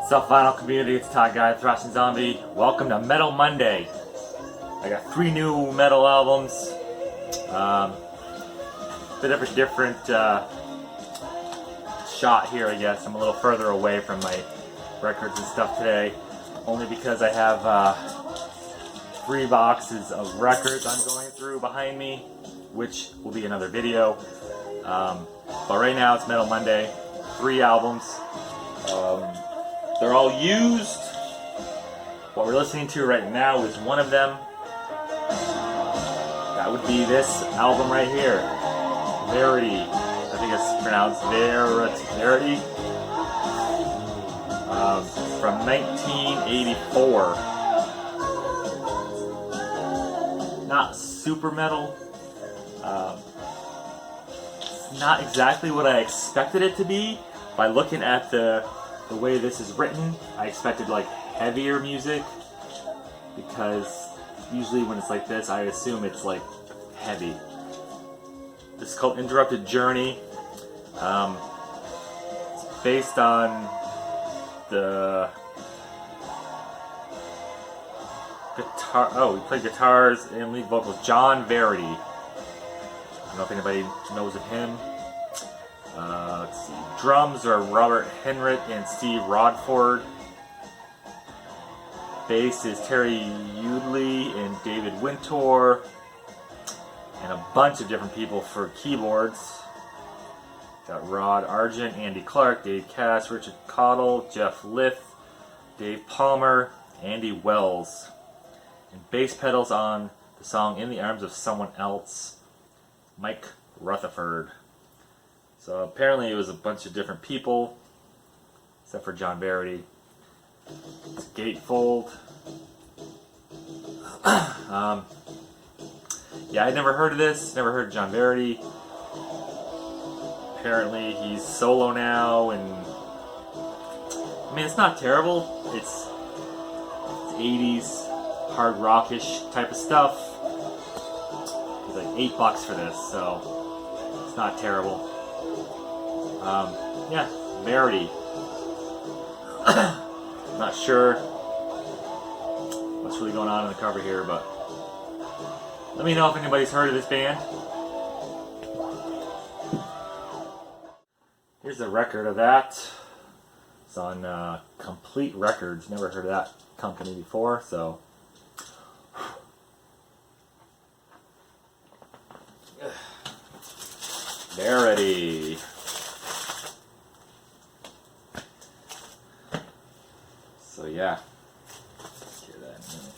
What's up, vinyl community? It's Todd Guy, Thrashing Zombie. Welcome to Metal Monday. I got 3 new metal albums. Bit of a different shot here, I guess. I'm a little further away from my records and stuff today, only because I have 3 boxes of records I'm going through behind me, which will be another video. But right now it's Metal Monday. 3 albums. They're all used. What we're listening to right now is one of them. That would be this album right here. Verity. I think it's pronounced Verity. From 1984. Not super metal. It's not exactly what I expected it to be. By looking at the way this is written, I expected like heavier music, because usually when it's like this, I assume it's like heavy. This is called Interrupted Journey. It's based on the guitar. Oh, he played guitars and lead vocals. John Verity. I don't know if anybody knows of him. Let's see. Drums are Robert Henrit and Steve Rodford. Bass is Terry Udley and David Wintour. And a bunch of different people for keyboards. Got Rod Argent, Andy Clark, Dave Cass, Richard Cottle, Jeff Lith, Dave Palmer, Andy Wells. And bass pedals on the song In the Arms of Someone Else, Mike Rutherford. So apparently it was a bunch of different people, except for John Verity. It's Gatefold. Yeah, I'd never heard of this, never heard of John Verity. Apparently he's solo now, and I mean, it's not terrible. It's 80s, hard rockish type of stuff. It's like $8 for this, so it's not terrible. Yeah, Verity. Not sure what's really going on in the cover here, but let me know if anybody's heard of this band. Here's a record of that. It's on Complete Records. Never heard of that company before, so. Verity. So yeah. Hear that in a minute.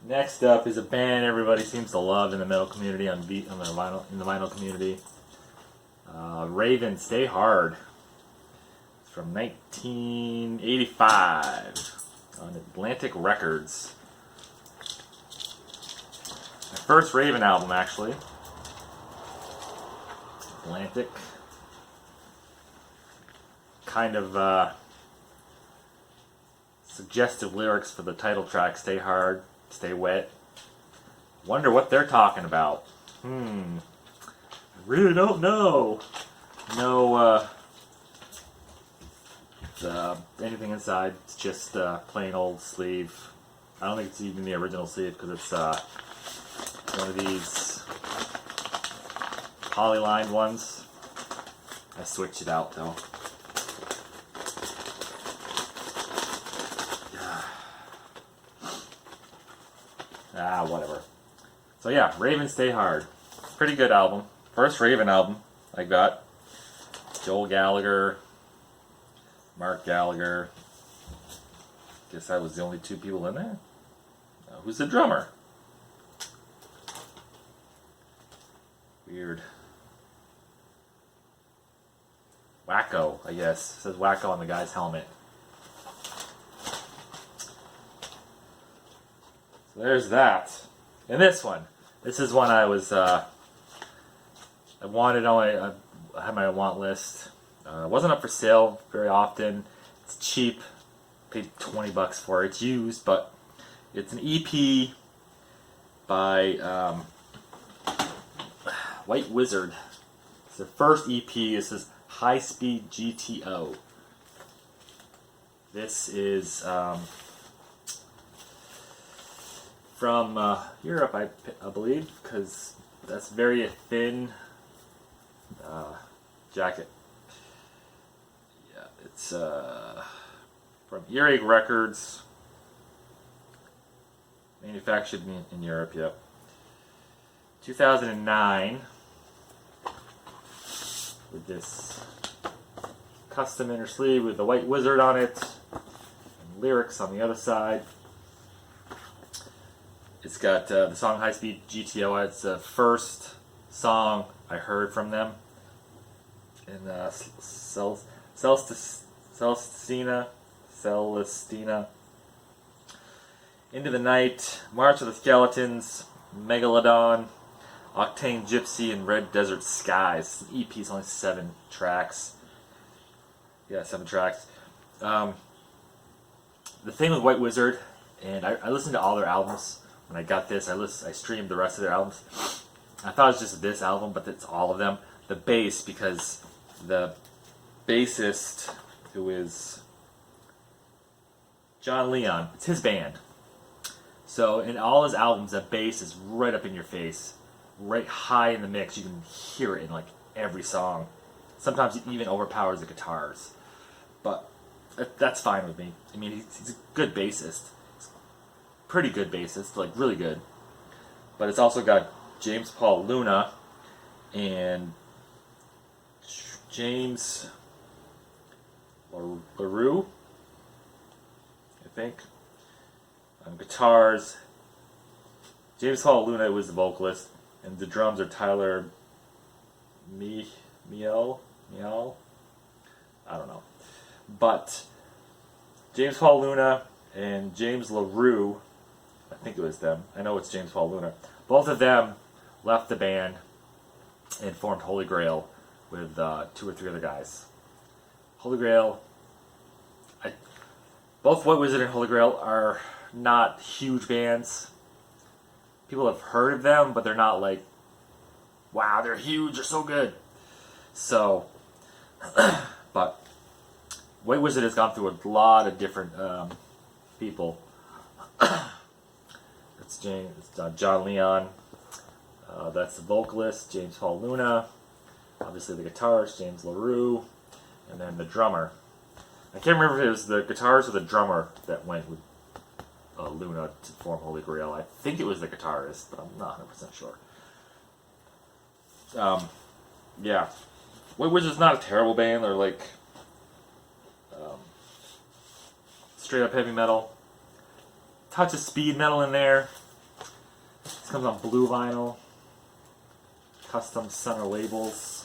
Next up is a band everybody seems to love in the metal community, in the vinyl community. Raven, Stay Hard. It's from 1985 on Atlantic Records. My first Raven album, actually. Atlantic. Kind of suggestive lyrics for the title track, Stay Hard, Stay Wet. Wonder what they're talking about. I really don't know. No anything inside. It's just plain old sleeve. I don't think it's even the original sleeve, because it's one of these poly-lined ones. I switched it out though. Whatever. So yeah, Raven, Stay Hard. Pretty good album. First Raven album I got. Joel Gallagher, Mark Gallagher. Guess I was the only 2 people in there. Who's the drummer? Weird. Wacko, I guess. It says Wacko on the guy's helmet. So there's that. And this one. This is one I was, I wanted on I had my want list. It wasn't up for sale very often. It's cheap. Paid $20 for it. It's used, but it's an EP by White Wizard. It's their first EP. This is High Speed GTO. This is from Europe, I believe, because that's very thin jacket. Yeah, it's from Earache Records, manufactured in Europe. Yep, 2009, with this custom inner sleeve with the White Wizard on it, and lyrics on the other side. It's got the song High Speed GTO. It's the first song I heard from them. In Celestina. Into the Night, March of the Skeletons, Megalodon, Octane Gypsy, and Red Desert Skies. The EP is only 7 tracks. Yeah, 7 tracks. The thing with White Wizard, and I listened to all their albums. When I got this, I streamed the rest of their albums. I thought it was just this album, but it's all of them. The bass, because the bassist, who is John Leon, it's his band. So in all his albums, the bass is right up in your face, right high in the mix. You can hear it in like every song. Sometimes it even overpowers the guitars. But that's fine with me. I mean, he's a good bassist. Pretty good bassist, like really good. But it's also got James Paul Luna and James LaRue, I think, on guitars. James Paul Luna was the vocalist, and the drums are Tyler Miel. I don't know. But James Paul Luna and James LaRue, I think it was them. I know it's James Paul Luna. Both of them left the band and formed Holy Grail with 2 or 3 other guys. Holy Grail, both White Wizard and Holy Grail are not huge bands. People have heard of them, but they're not like, wow, they're huge, they're so good. So, but White Wizard has gone through a lot of different people. It's John Leon. That's the vocalist, James Paul Luna. Obviously the guitarist, James LaRue. And then the drummer. I can't remember if it was the guitarist or the drummer that went with Luna to form Holy Grail. I think it was the guitarist, but I'm not 100% sure. Yeah. White Wizard's not a terrible band. They're like straight up heavy metal. Touch of speed metal in there. This comes on blue vinyl. Custom center labels.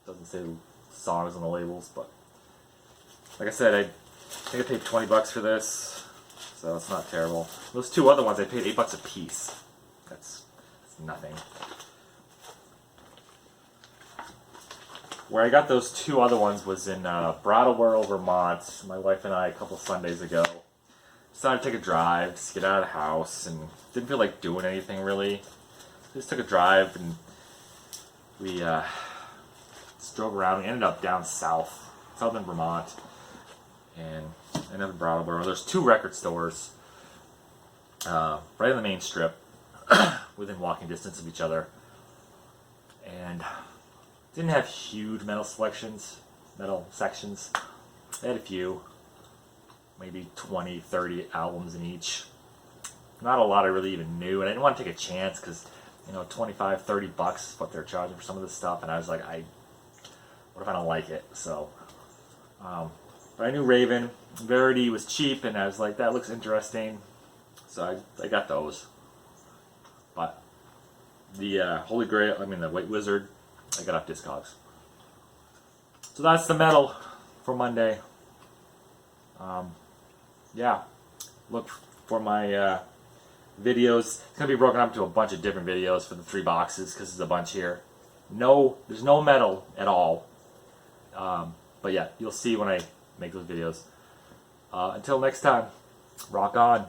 Doesn't say songs on the labels, but like I said, I think I paid $20 for this, so it's not terrible. Those 2 other ones I paid $8 a piece. That's nothing. Where I got those 2 other ones was in Brattleboro, Vermont. My wife and I, a couple Sundays ago, decided to take a drive, just get out of the house, and didn't feel like doing anything really. Just took a drive, and we just drove around. We ended up down southern Vermont, and ended up in Brattleboro. There's 2 record stores right on the main strip, within walking distance of each other, and didn't have huge metal sections. They had a few, maybe 20, 30 albums in each. Not a lot I really even knew, and I didn't want to take a chance because, you know, $25, $30 is what they're charging for some of this stuff, and I was like, what if I don't like it? So, but I knew Raven, Verity was cheap, and I was like, that looks interesting, so I got those. But the Holy Grail, the White Wizard, I got off Discogs. So that's the metal for Monday. Yeah, look for my videos. It's going to be broken up into a bunch of different videos for the 3 boxes because there's a bunch here. There's no metal at all. But yeah, you'll see when I make those videos. Until next time, rock on.